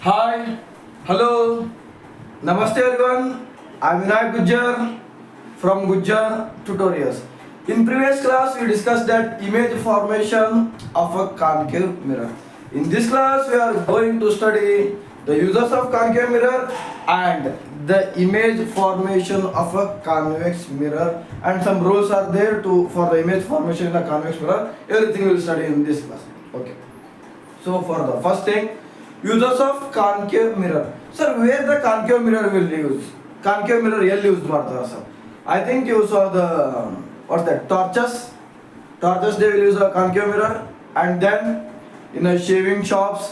Hi, hello, Namaste everyone. I'm Vinay Gujjar from Gujjar Tutorials. In previous class, we discussed that image formation of a concave mirror. In this class, we are going to study the uses of concave mirror and the image formation of a convex mirror, and some rules are there to for the image formation in a convex mirror. Everything we will study in this class. Okay. So for the first thing, uses of concave mirror. Sir, where the concave mirror will use? Concave mirror ಎಲ್ಲಿ use ಮಾಡ್ತಾರೆ sir? I think you saw the what's that torches. Torches they will use a concave mirror, and then in a shaving shops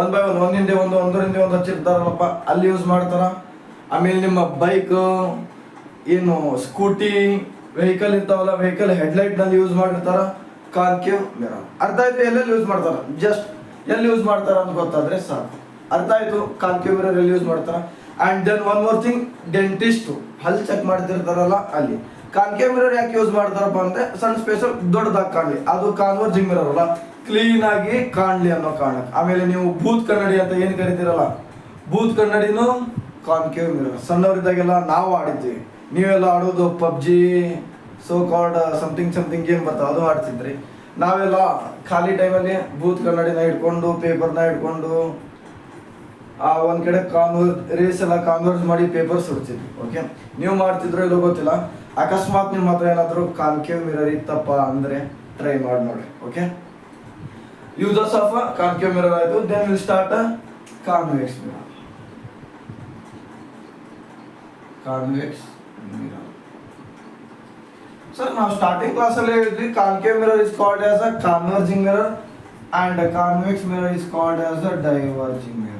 one by one ಒಂದಿಂದೆ ಒಂದು ಒಂದರಿಂದ ಒಂದು ಹಚ್ಚಿರ್ತಾರಲ್ಲಪ್ಪ ಅಲ್ಲಿ use ಮಾಡ್ತಾರ. ಆಮೇಲೆ ನಿಮ್ಮ bike ಏನು ಸ್ಕೂಟಿ ವೆಹಿಕಲ್ ಇರ್ತಾವಲ್ಲ ವೆಹಿಕಲ್ ಹೆಡ್ಲೈಟ್ ನಲ್ಲಿ ಯೂಸ್ ಮಾಡಿರ್ತಾರ ಕಾನ್ಕೇವ್ ಮಿರರ್. ಅರ್ಥ ಆಯ್ತು ಎಲ್ಲೆಲ್ಲಿ ಯೂಸ್ ಮಾಡ್ತಾರ? ಜಸ್ಟ್ ಎಲ್ಲಿ ಯೂಸ್ ಮಾಡ್ತಾರ ಅಂತ ಗೊತ್ತಾದ್ರೆ ಸಾಕು. ಅರ್ಥ ಆಯ್ತು ಕಾನ್ಕೇವ್ ಮಿರರ್ ಎಲ್ಲಿ ಯೂಸ್ ಮಾಡ್ತಾರ. And then one more thing, dentist ಹಲ್ ಚೆಕ್ ಮಾಡ್ತಿರ್ತಾರಲ್ಲ ಅಲ್ಲಿ ಕಾನ್ಕೇವ್ ಮಿರರ್ ಯಾಕೆ ಯೂಸ್ ಮಾಡ್ತಾರಪ್ಪ ಅಂದ್ರೆ ಸಣ್ಣ ಸ್ಪೇಸ್ ದೊಡ್ಡದಾಗಿ ಕಾಣಲಿ, ಅದು ಕಾನ್ವರ್ಜಿಂಗ್ ಮಿರರ್ ಅಲ್ಲ, ಕ್ಲೀನ್ ಆಗಿ ಕಾಣ್ಲಿ ಅನ್ನೋ ಕಾರಣಕ್ಕೆ. ಆಮೇಲೆ ನೀವು ಬೂತ್ ಕನ್ನಡಿ ಅಂತ ಏನ್ ಕರಿತೀರಲ್ಲ, ಬೂತ್ ಕನ್ನಡಿನೂ ಕಾನ್ಕೇವ್ ಮಿರರ್. ಸಣ್ಣವರಿದ್ದಾಗೆಲ್ಲ ನಾವು ಆಡಿದ್ವಿ, ನೀವೆಲ್ಲ ಆಡೋದು PUBG so called something game ಬರ್ತಾವ ಅದು ಆಡ್ತಿದ್ರಿ. ನಾವೆಲ್ಲ ಖಾಲಿ ಟೈಮಲ್ಲಿ ಬೂತ್ ಕನ್ನಡಿನ ಇಟ್ಕೊಂಡು ಪೇಪರ್ನ ಇಟ್ಕೊಂಡು ಒಂದ್ ಕಡೆ ರೇಸ್ ಎಲ್ಲ ಕಾನ್ವರ್ಸ್ ಮಾಡಿ ಪೇಪರ್ ಸುಡ್ತಿದ್ವಿ. ಓಕೆ, ನೀವು ಮಾಡ್ತಿದ್ರು ಇಲ್ಲೋ ಗೊತ್ತಿಲ್ಲ. ಅಕಸ್ಮಾತ್ ನಿಮ್ಮ ಹತ್ರ ಏನಾದ್ರು ಕಾನ್ಕೇವ್ ಮಿರರ್ ಇತ್ತಪ್ಪ ಅಂದ್ರೆ ಟ್ರೈ ಮಾಡಿ ನೋಡಿ. Okay, uses of concave mirror ಆಯ್ತು. Then will start convex mirror. Convex mirror sir, ನಾವು ಸ್ಟಾರ್ಟಿಂಗ್ ಕ್ಲಾಸ್ ಅಲ್ಲಿ ಹೇಳಿದ್ವಿ concave mirror is called as a converging mirror and convex mirror is called as a diverging mirror.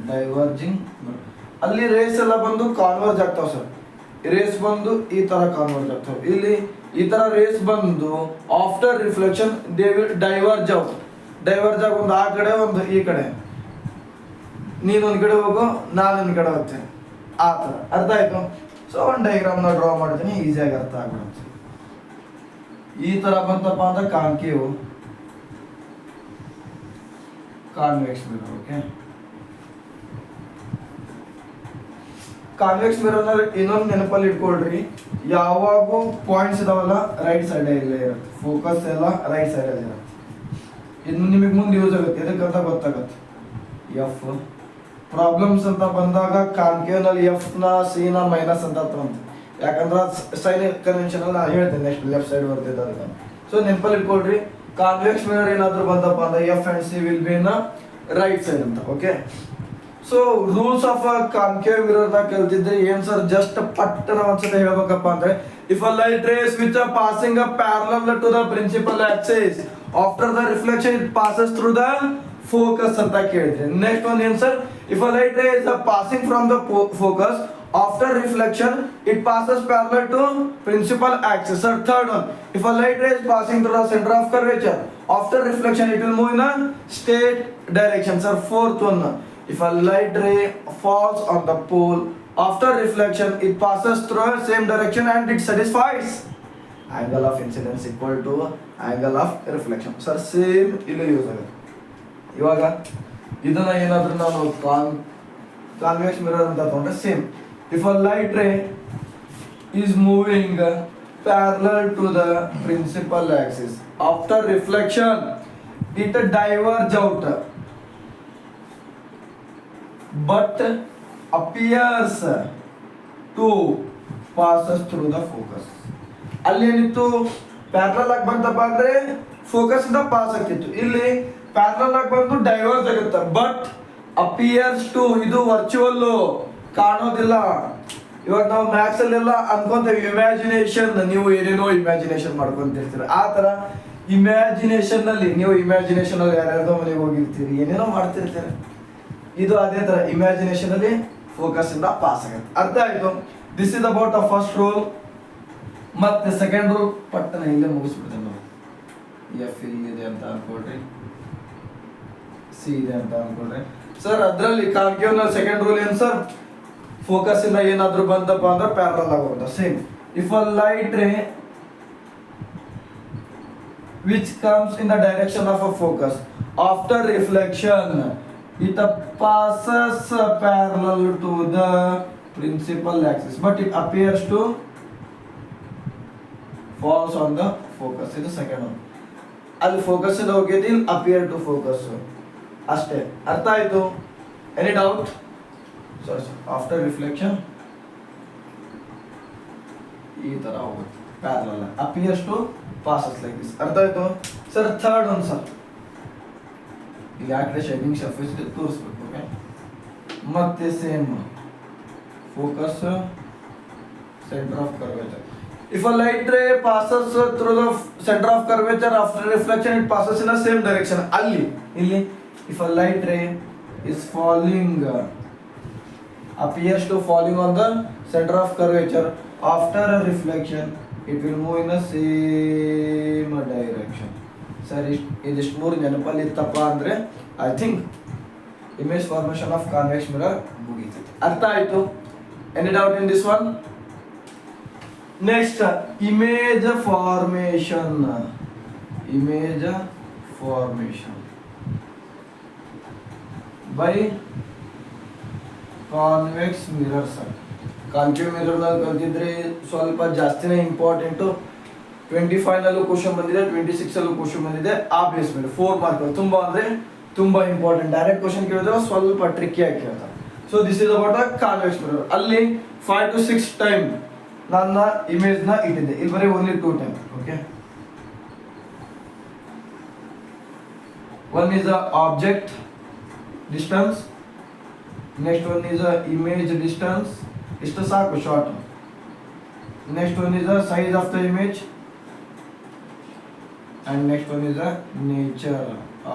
Diverging mirror ಅಲ್ಲಿ rays ಎಲ್ಲ ಬಂದು ಕಾನ್ವರ್ಜ್ ಆಗ್ತಾವ sir. Race ಬಂದು ಈ ತರ ಕಾನ್ವರ್ಜ್ ಆಗ್ತಾವ. ಇಲ್ಲಿ ಈ ತರ ರೇಸ್ ಬಂದು after reflection they will diverge out. Diverge ಆಗಿ ಒಂದು ಆ ಕಡೆ ಒಂದು ಈ ಕಡೆ, ನೀನೊಂದ್ ಕಡೆ ಹೋಗು ನಾನೊಂದ್ ಕಡೆ ಹೋಗ್ತೇನೆ, ಆ ತರ. ಅರ್ಥ ಆಯ್ತು? ಸೊ ಒಂದು ಡೈಗ್ರಾಮ್ ನ ಡ್ರಾ ಮಾಡ್ತೀನಿ, ಈಸಿಯಾಗಿ ಅರ್ಥ ಆಗ್ಬಿಡುತ್ತೆ. ಈ ತರ ಬಂತಪ್ಪ ಅಂದ್ರೆ concave, convex mirror. Okay, convex mirror ನಲ್ಲಿ ಇನ್ನೊಂದು ನೆನಪಲ್ಲಿ ಇಟ್ಕೊಳ್ರಿ, ಯಾವಾಗೂ ಪಾಯಿಂಟ್ಸ್ ಇದಾವಲ್ಲ ರೈಟ್ ಸೈಡ್ ಇಲ್ಲೇ ಇರುತ್ತೆ, ಫೋಕಸ್ ಎಲ್ಲ ರೈಟ್ ಸೈಡ್ ಅಲ್ಲಿ ಇರುತ್ತೆ. ಇದು ನಿಮಗೆ ಮುಂದೆ ಯೂಸ್ ಆಗುತ್ತೆ, ಎದಕ್ಕಂತ ಗೊತ್ತಾಗತ್ತೆ. ಎಫ್ ಪ್ರಾಬ್ಲಮ್ಸ್ ಅಂತ ಬಂದಾಗ ಕಾನ್ಕೇವ್ ನಲ್ಲಿ ಎಫ್ ನ ಸಿ ನ ಮೈನಸ್ ಅಂತ ಬಂತು, ಯಾಕಂದ್ರೆ ಸೈನ್ ಕನ್ವೆನ್ಷನ್ ಅಲ್ಲಿ ನಾನು ಹೇಳ್ತೇನೆ ನೆಕ್ಸ್ಟ್ ಲೆಫ್ಟ್ ಸೈಡ್ ಬರ್ತಿದ್ದ ಅದಕ್ಕೆ. ಸೊ ನೆನಪಲ್ಲಿ ಇಟ್ಕೊಳ್ರಿ, ಕಾನ್ವೆಕ್ಸ್ ಮಿರರ್ ಏನಾದ್ರು ಬಂದಪ್ಪ ಅಂದ್ರೆ F and C will be in right side ಅಂತ. Okay, so rules of concave mirror ನ ಕಲ್ತಿದ್ರೆ ಏನ್ ಸರ್, ಜಸ್ಟ್ ಪಟ್ಟನ ಒಂದ್ಸತಿ ಹೇಳ್ಬೇಕಪ್ಪ ಅಂದ್ರೆ, if a light rays which are passing a parallel to the principal axis after the reflection it passes through the focus ಅಂತ ಕೇಳಿದ್ರೆ. ನೆಕ್ಸ್ಟ್ ಒಂದು ಏನ್ sir, if a light ray is passing from the focus after reflection it passes parallel to principal axis. Sir, third one, if a light ray is passing through the center of curvature after reflection it will move in a straight direction. Sir, fourth one, if a light ray falls on the pole after reflection it passes through the same direction and it satisfies angle of incidence equal to angle of reflection. Sir, same ಇಲ್ಲಿ use ಆಗುತ್ತೆ. ಇವಾಗ ಇದನ್ನ ಏನಾದ್ರೂ ನಾವು convex mirror ಅಂತ ತಗೊಂಡ್ರೆ same. If a light ray is moving parallel to the principal axis after reflection it diverges out but appears to passes through the focus. ಅಲ್ಲಿ ಏನಿತ್ತು, ಪ್ಯಾರಲಲ್ ಆಗಿ ಬಂತಪ್ಪ ಅಂದ್ರೆ ಫೋಕಸ್ ಇಂದ ಪಾಸ್ ಆಗ್ತಿತ್ತು, ಇಲ್ಲಿ ಪ್ಯಾರಲಲ್ ಆಗಿ ಬಂದು ಡೈವರ್ಸ್ ಆಗುತ್ತೆ. ಬಟ್ ಅಪಿಯರ್ಸ್ ಟು, ಇದು ವರ್ಚುವಲ್ ಕಾಣೋದಿಲ್ಲ. ಇವಾಗ ನಾವು ಮ್ಯಾಥ್ಸ್ ಅಲ್ಲೆಲ್ಲ ಅನ್ಕೊಂತೇವೆ ಇಮ್ಯಾಜಿನೇಷನ್, ನೀವು ಏನೇನೋ ಇಮ್ಯಾಜಿನೇಷನ್ ಮಾಡ್ಕೊಂತಿರ್ತೀರ. ಆ ತರ ಇಮ್ಯಾಜಿನೇಷನ್ ನಲ್ಲಿ ನೀವು ಇಮ್ಯಾಜಿನೇಷನ್ ಅಲ್ಲಿ ಯಾರ್ಯಾರ್ದೋ ಮನೆಗೆ ಹೋಗಿರ್ತೀರಿ, ಏನೇನೋ ಮಾಡ್ತಿರ್ತೀರ. ಇದು ಅದೇ ತರ ಇಮ್ಯಾಜಿನೇಷನ್ ಅಲ್ಲಿ ಫೋಕಸ್ ಇಂದ ಪಾಸ್ ಆಗುತ್ತೆ. ಅರ್ಥ ಆಯ್ತು? This is about the first rule. ಮತ್ತೆ ಸೆಕೆಂಡ್ ರೂಲ್ ಪಟ್ಟನ ಇಲ್ಲೇ ಮುಗಿಸ್ಬಿಡ್ತೇನೆ ನಾವು. ಎಫ್ ಇದೆ ಅಂತ ಅನ್ಕೊಳ್ರಿ, ಸಿ ಇದೆ ಅಂತ ಅನ್ಕೊಳ್ರಿ. ಸರ್ ಅದ್ರಲ್ಲಿ ಕಾನ್ಕೇವ್ ನ ಸೆಕೆಂಡ್ ರೂಲ್ ಏನ್ ಸರ್, ಫೋಕಸ್ ಇಂದ ಏನಾದ್ರೂ ಬಂತಪ್ಪ ಅಂದ್ರೆ ಪ್ಯಾರಲಲ್ ಆಗೋದು. ಸೇಮ್, ಇಫ್ ಅ ಲೈಟ್ ರೇ which comes in the direction of a focus after reflection it passes parallel to the principal axis, but it appears to falls on the focus. This is the second one. ಅಲ್ಲಿ focus ಹೋಗಿದೆ, ಇಲ್ಲಿ appear to focus ಅಷ್ಟೇ. ಅರ್ಥ ಆಯ್ತು? Any doubt? Sorry, after reflection ಈ ತರ ಹೋಗುತ್ತೆ, parallel appears to passes like this. ಅರ್ಥ ಆಯ್ತು ಸರ್? ಥರ್ಡ್ ಒನ್ ಸರ್, ಇಲ್ಲಿ ಯಾಕಡೆ ಶೈನಿಂಗ್ ಸರ್ಫೇಸ್ ಇದೆ ತೋರಿಸ್ಬೇಕು. ಓಕೆ, ಮತ್ತೆ same focus, centre of curvature. If a light ray passes through the center of curvature after reflection, it passes in the same direction. Illi, if a light ray is falling, appears to falling on the center of curvature after a reflection, it will move in the same direction. Sir, idistu ಮೂರು ನೆನಪಲ್ಲಿ ಇತ್ತಪ್ಪ ಅಂದ್ರೆ I think image formation of convex mirror ಮುಗೀತೈತೆ. ಅರ್ಥ ಆಯ್ತು? Any doubt in this one? Next, image formation. Image formation by convex mirrors. Concave mirror ನಲ್ಲಿ ಕಲ್ತಿದ್ರೆ ಸ್ವಲ್ಪ ಜಾಸ್ತಿನೇ ಇಂಪಾರ್ಟೆಂಟ್. 25 ನಲ್ಲೂ ಕ್ವಶನ್ ಬಂದಿದೆ, 26 ಅಲ್ಲೂ ಕ್ವಶನ್ ಬಂದಿದೆ. ಆ ಬೇಸ್ ಮೇಲೆ 4 ಮಾರ್ಕ್ ತುಂಬಾ ಅಂದ್ರೆ ತುಂಬಾ ಇಂಪಾರ್ಟೆಂಟ್. ಡೈರೆಕ್ಟ್ ಕ್ವಶನ್ ಕೇಳಿದ್ರೆ ಸ್ವಲ್ಪ ಟ್ರಿಕ್ಕಿ ಆಗಿ ಕೇಳ್ತಾರೆ. So this is about a convex mirror. ಅಲ್ಲಿ 5 to 6 ಟೈಮ್ ನನ್ನ ಇಮೇಜ್ ನ ಇಟ್ಟಿದ್ದೆ, ಇಲ್ಲಿ ಬರೀ only 2 time. Okay, one is the object distance, next one is the image distance, ಇಷ್ಟು ಸಾಕು short. next one is the size of the image and next one is the nature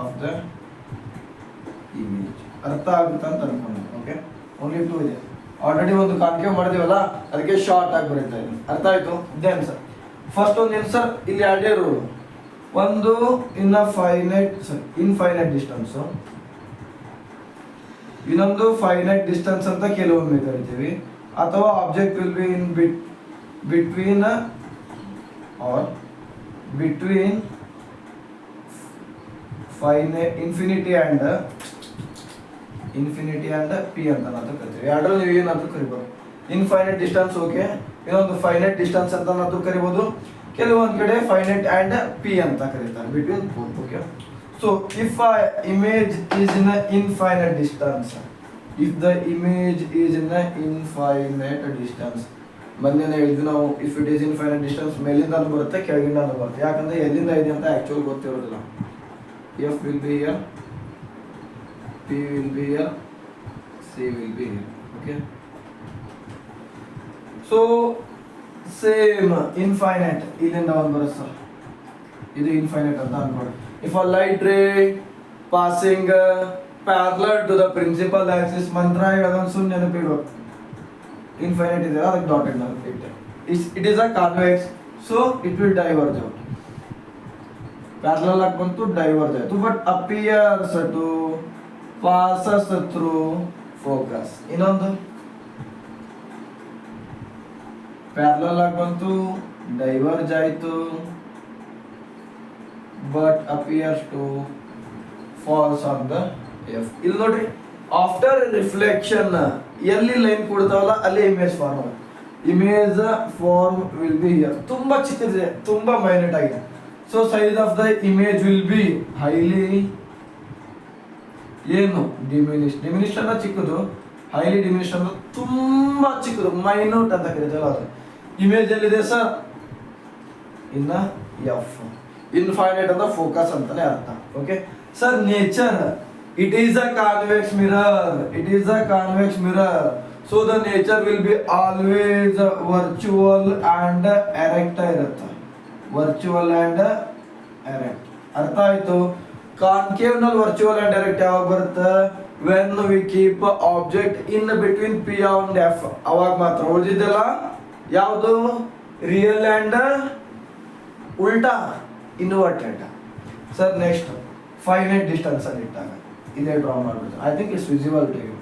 of the image. ಅರ್ಥ ಆಗುತ್ತೆ ಅಂತ ಅನ್ಕೊಂಡು. Okay, only 2 ಇದೆ. Already ಒಂದು concave ಮಾಡಿದೀವಲ್ಲ, ಅದಕ್ಕೆ short ಆಗಿ ಬರೀತಾ ಇದ್ದೀನಿ. ಅರ್ಥ ಆಯ್ತು? ದೆನ್ ಸರ್ ಫಸ್ಟ್ ಒಂದು ಏನು ಸರ್, ಇಲ್ಲಿ ಎರಡೇ ರೂಲ್. ಒಂದು ಇನ್ಫೈನೈಟ್ ಡಿಸ್ಟೆನ್ಸ್, ಇನ್ನೊಂದು ಫೈನೈಟ್ ಡಿಸ್ಟೆನ್ಸ್ ಅಂತ ಕೆಲವೊಮ್ಮೆ ಕರಿತೀವಿ. ಅಥವಾ object will be in between infinity and P ಅಂತ ಕರಿತೀವಿ. ಎರಡರೂ ನೀವು ಏನಾದರೂ ಕರಿಬೋದು. ಇನ್ಫೈನೈಟ್ ಡಿಸ್ಟೆನ್ಸ್ ಓಕೆ, ಇನ್ನೊಂದು ಫೈನೈಟ್ ಡಿಸ್ಟೆನ್ಸ್ ಅಂತ ಕರಿಬೋದು. ಕೆಲವೊಂದು ಕಡೆ ಫೈನೈಟ್ ಅಂಡ್ ಪಿ ಅಂತ ಕರೀತಾರೆ, between both. Okay, so if a image is in infinite distance, if the image is in infinite distance, ಮೊನ್ನೆ ಹೇಳಿದ್ವಿ ನಾವು, if it is infinite distance ಮೇಲಿಂದ ಬರುತ್ತೆ, ಕೆಳಗಿಂದ ಬರುತ್ತೆ. ಯಾಕಂದ್ರೆ ಎಲ್ಲಿಂದ ಇದೆ ಅಂತ ಆಕ್ಚುಲ್ ಗೊತ್ತಿರೋದಿಲ್ಲ. F will be here, P will be here, C will be here. Okay, so same infinite ಇಲ್ಲಿಂದ ಒಂದು ಬರುತ್ತೆ ಸರ್, ಇದು ಇನ್ಫೈನೈಟ್ ಅಂತ ಅನ್ಕೊಳ್ಳಿ. If a light ray passing parallel to the principal axis, ಮಂತ್ರ ಹೇಳೋದೊಂದು ಸುಮ್ಮನೆ ನೆನಪಿಡ್ಬೇಕು. ಇನ್ಫೈನೈಟ್ ಇದೆ, ಅದಕ್ಕೆ ಡಾಟೆಡ್ ನಲ್ಲಿ ಇಟ್ಟೆ. It is a convex, so it will diverge out. Parallel ಆಗಿ ಬಂತು, ಡೈವರ್ಜ್ ಆಯಿತು, but appears to passes through focus. ಇನ್ನೊಂದು ಪ್ಯಾರಲಲ್ ಆಗಿ ಬಂತು, ಡೈವರ್ಜ್ ಆಯಿತು, but appears to falls on the F. ಇಲ್ಲಿ ನೋಡ್ರಿ, ಆಫ್ಟರ್ ರಿಫ್ಲೆಕ್ಷನ್ ಎಲ್ಲಿ ಲೈನ್ ಕೊಡ್ತಾವಲ್ಲ ಅಲ್ಲಿ ಇಮೇಜ್ ಫಾರ್ಮ್ ಆಗುತ್ತೆ. Image form will be here. ತುಂಬಾ ಚಿಕ್ಕದಿದೆ, ತುಂಬಾ ಮೈನ್ಯೂಟ್ ಆಗಿದೆ. So size of the image will be highly ಏನು ಡಿಮಿನಿಶ್ಡ್ ಅಂದ್ರೆ ಚಿಕ್ಕದು, ಹೈಲಿ ಡಿಮಿನಿಶ್ಡ್ ಅಂದ್ರೆ ತುಂಬಾ ಚಿಕ್ಕದು, ಮೈನ್ಯೂಟ್ ಅಂತ ಕರೀತೀವಲ್ಲ ಅದು. ಇಮೇಜ್ ಎಲ್ಲಿದೆ ಸರ್? ಇನ್ನ ಎಫ್. ಇನ್ಫೈನೈಟ್ ಅಂದ್ರೆ ಫೋಕಸ್ ಅಂತಾನೆ ಅರ್ಥ. Okay sir, nature, it is a convex mirror. It is a convex mirror. So the nature will be always virtual and erect ಇರುತ್ತೆ. Virtual and erect. ಅರ್ಥ ಆಯ್ತು? ಕಾನ್ಕೇವ್ ನಲ್ಲಿ virtual and direct ಯಾವಾಗ ಬರುತ್ತೆ? When we keep object in between P and F, ಅವಾಗ ಮಾತ್ರ. ಉಳಿದಿದ್ದೆಲ್ಲ ಯಾವುದು? ರಿಯಲ್ ಅಂಡ್ ಉಲ್ಟಾ, inverted. Sir next finite distance ಅಲ್ಲಿ ಇಟ್ಟಾಗ ಇದೇ ಡ್ರಾ ಮಾಡ್ಬೋದು. I think it's visible to you.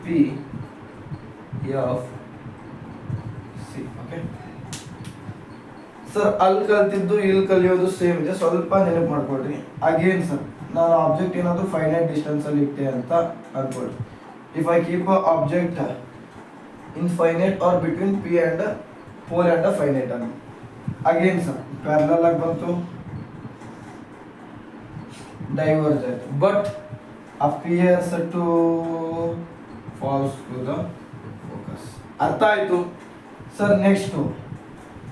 P F C. Okay sir ಅಲ್ಲಿ ಕಲ್ತಿದ್ದು ಇಲ್ಲಿ ಕಲಿಯೋದು ಸೇಮ್ ಇದೆ, ಸ್ವಲ್ಪ ನೆನಪು ಮಾಡ್ಕೊಳ್ರಿ. ಅಗೇನ್ ಸರ್, ನಾನು ಆಬ್ಜೆಕ್ಟ್ ಏನಾದರೂ ಫೈನೈಟ್ ಡಿಸ್ಟೆನ್ಸ್ ಅಲ್ಲಿ ಇಟ್ಟೆ ಅಂತ ಅನ್ಕೊಳ್ಳಿ. If I keep a object in finite or between P and pole and finite ಅನ್ನು, ಅಗೇನ್ ಸರ್ ಪ್ಯಾರಲಲ್ ಆಗಿ ಬಂತು, ಡೈವರ್ಜ್ ಆಯ್ತು, but appears to falls to the focus. ಅರ್ಥ ಆಯ್ತು ಸರ್.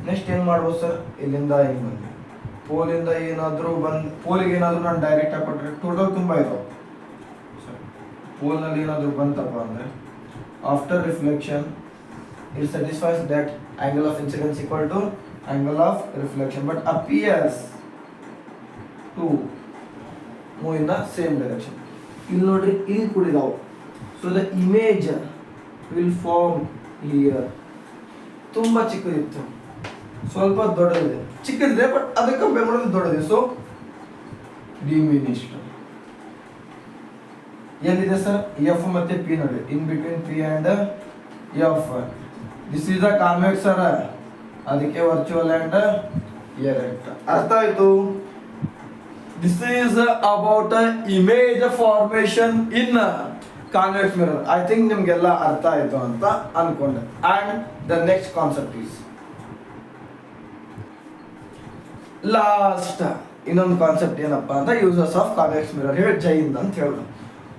ನೆಕ್ಸ್ಟ್ ಏನು ಮಾಡ್ಬೋದು ಸರ್, ಇಲ್ಲಿಂದ ಹಿಂಗೆ ಬಂದು ಪೋಲಿಂದ ಏನಾದರೂ ಪೋಲಿಗೆ ಏನಾದರೂ ನಾನು ಡೈರೆಕ್ಟ್ ಆಗಿ ಕೊಟ್ಟರೆ ಟೋಟಲ್ ತುಂಬ ಇದಾವೆ ಸರ್. ಪೋಲ್ನಲ್ಲಿ ಏನಾದರೂ ಬಂತಪ್ಪ ಅಂದರೆ after reflection it satisfies that angle of incidence equal to angle of reflection but appears to move in the same direction. ಇಲ್ಲಿ ನೋಡ್ರಿ, ಇಲ್ಲಿ ಕೂಡಿದಾವು. So the image will form here. ತುಂಬ ಚಿಕ್ಕದಿತ್ತು, ಸ್ವಲ್ಪ ದೊಡ್ಡದಿದೆ, ಚಿಕ್ಕದಿದೆ ಬಟ್ ಅದಕ್ಕೆ ಕಂಪೇರ್ ಮಾಡಿದ್ರೆ ದೊಡ್ಡದಿದೆ. So diminished. ಎಲ್ಲಿದೆ ಸರ್, ಎಫ್ ಮತ್ತೆ ಪಿ ನೋಡಿ, ಇನ್ between P and F. This is the convex sir, ಅದಕ್ಕೆ ವರ್ಚುವಲ್ ಅಂಡ್ ಎರೆಕ್ಟ್. ಅರ್ಥ ಆಯ್ತು. This is about image formation in convex mirror. I think ನಿಮ್ಗೆಲ್ಲ ಅರ್ಥ ಆಯ್ತು ಅಂತ ಅನ್ಕೊಂಡೆ. And the next concept is last ಇನ್ನೊಂದು ಕಾನ್ಸೆಪ್ಟ್ ಏನಪ್ಪಾ ಅಂತ ಯೂಸಸ್ ಆಫ್ ಕಾನ್ವೆಕ್ಸ್ ಮಿರರ್ ಹೇಳಿ ಜೈನ್ ಅಂತ ಹೇಳೋದು.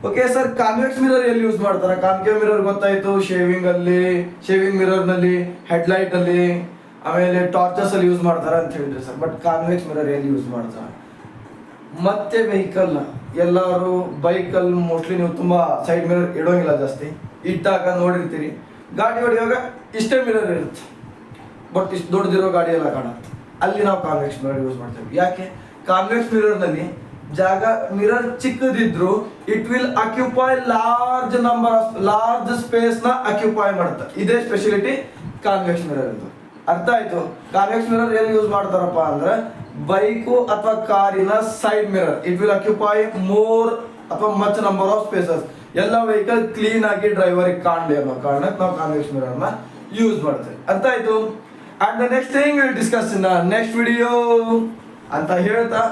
ಓಕೆ ಸರ್, ಕಾನ್ವೆಕ್ಸ್ ಮಿರರ್ ಎಲ್ಲಿ ಯೂಸ್ ಮಾಡ್ತಾರೆ? ಕಾನ್ಕೇವ್ ಮಿರರ್ ಗೊತ್ತಾಯ್ತು, ಶೇವಿಂಗ್ ಮಿರರ್ ನಲ್ಲಿ, ಹೆಡ್ಲೈಟ್ ಅಲ್ಲಿ, ಆಮೇಲೆ ಟಾರ್ಚಸ್ ಅಲ್ಲಿ ಯೂಸ್ ಮಾಡ್ತಾರೆ ಅಂತ ಹೇಳಿದ್ರಿ ಸರ್. ಬಟ್ ಕಾನ್ವೆಕ್ಸ್ ಮಿರರ್ ಎಲ್ಲಿ ಯೂಸ್ ಮಾಡ್ತಾರೆ? ಮತ್ತೆ ವೆಹಿಕಲ್, ಎಲ್ಲರೂ ಬೈಕಲ್ಲಿ ಮೋಸ್ಟ್ಲಿ ನೀವು ತುಂಬಾ ಸೈಡ್ ಮಿರರ್ ಇಡೋಂಗಿಲ್ಲ ಜಾಸ್ತಿ, ಇಟ್ಟಾಗ ನೋಡಿರ್ತೀರಿ. ಗಾಡಿ ಹೊಡೆಯುವಾಗ ಇಷ್ಟೇ ಮಿರರ್ ಇರುತ್ತೆ, ಬಟ್ ಇಷ್ಟು ದೊಡ್ಡದಿರೋ ಗಾಡಿ ಎಲ್ಲ ಕಾಣುತ್ತೆ. ಅಲ್ಲಿ ನಾವು ಕಾನ್ವೆಕ್ಸ್ ಮಿರರ್ ಯೂಸ್ ಮಾಡ್ತೇವೆ. ಯಾಕೆ? ಕಾನ್ವೆಕ್ಸ್ ಮಿರರ್ ನಲ್ಲಿ ಜಾಗ, ಮಿರರ್ ಚಿಕ್ಕದಿದ್ರು it will occupy large space ನ ಅಕ್ಯುಪೈ ಮಾಡುತ್ತೆ. ಇದೇ ಸ್ಪೆಷಾಲಿಟಿ ಕಾನ್ವೆಕ್ಸ್ ಮಿರರ್ ಇದು. ಅರ್ಥ ಆಯ್ತು. ಕಾನ್ವೆಕ್ಸ್ ಮಿರರ್ ಎಲ್ಲಿ ಯೂಸ್ ಮಾಡ್ತಾರಪ್ಪ ಅಂದ್ರೆ ಬೈಕು ಅಥವಾ ಕಾರಿನ side mirror. It will occupy more ಅಥವಾ ಮಚ್ ನಂಬರ್ ಆಫ್ ಸ್ಪೇಸಸ್. ಎಲ್ಲ ವೆಹಿಕಲ್ ಕ್ಲೀನ್ ಆಗಿ ಡ್ರೈವರಿಗೆ ಕಾಣಲಿ ಅನ್ನೋ ಕಾರಣಕ್ಕೆ ನಾವು ಕಾನ್ವೆಕ್ಸ್ ಮಿರರ್ ನ ಯೂಸ್ ಮಾಡ್ತೇವೆ. ಅರ್ಥ ಆಯ್ತು. And the next thing will discuss in next video ಅಂತ ಹೇಳ್ತಾ,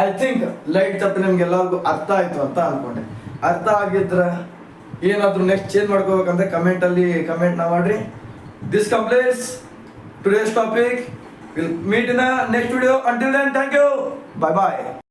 ಐ ಥಿಂಕ್ ಲೈಟ್ ತಪ್ಪು ನಿಮ್ಗೆ ಎಲ್ಲರಿಗೂ ಅರ್ಥ ಆಯ್ತು ಅಂತ ಅನ್ಕೊಂಡೆ. ಅರ್ಥ ಆಗಿದ್ರೆ ಏನಾದರೂ ನೆಕ್ಸ್ಟ್ ಚೇಂಜ್ ಮಾಡ್ಕೋಬೇಕಂದ್ರೆ ಕಮೆಂಟ್ ಮಾಡ್ರಿ. This completes today's topic. We'll meet in a next video. Until then, thank you. Bye bye.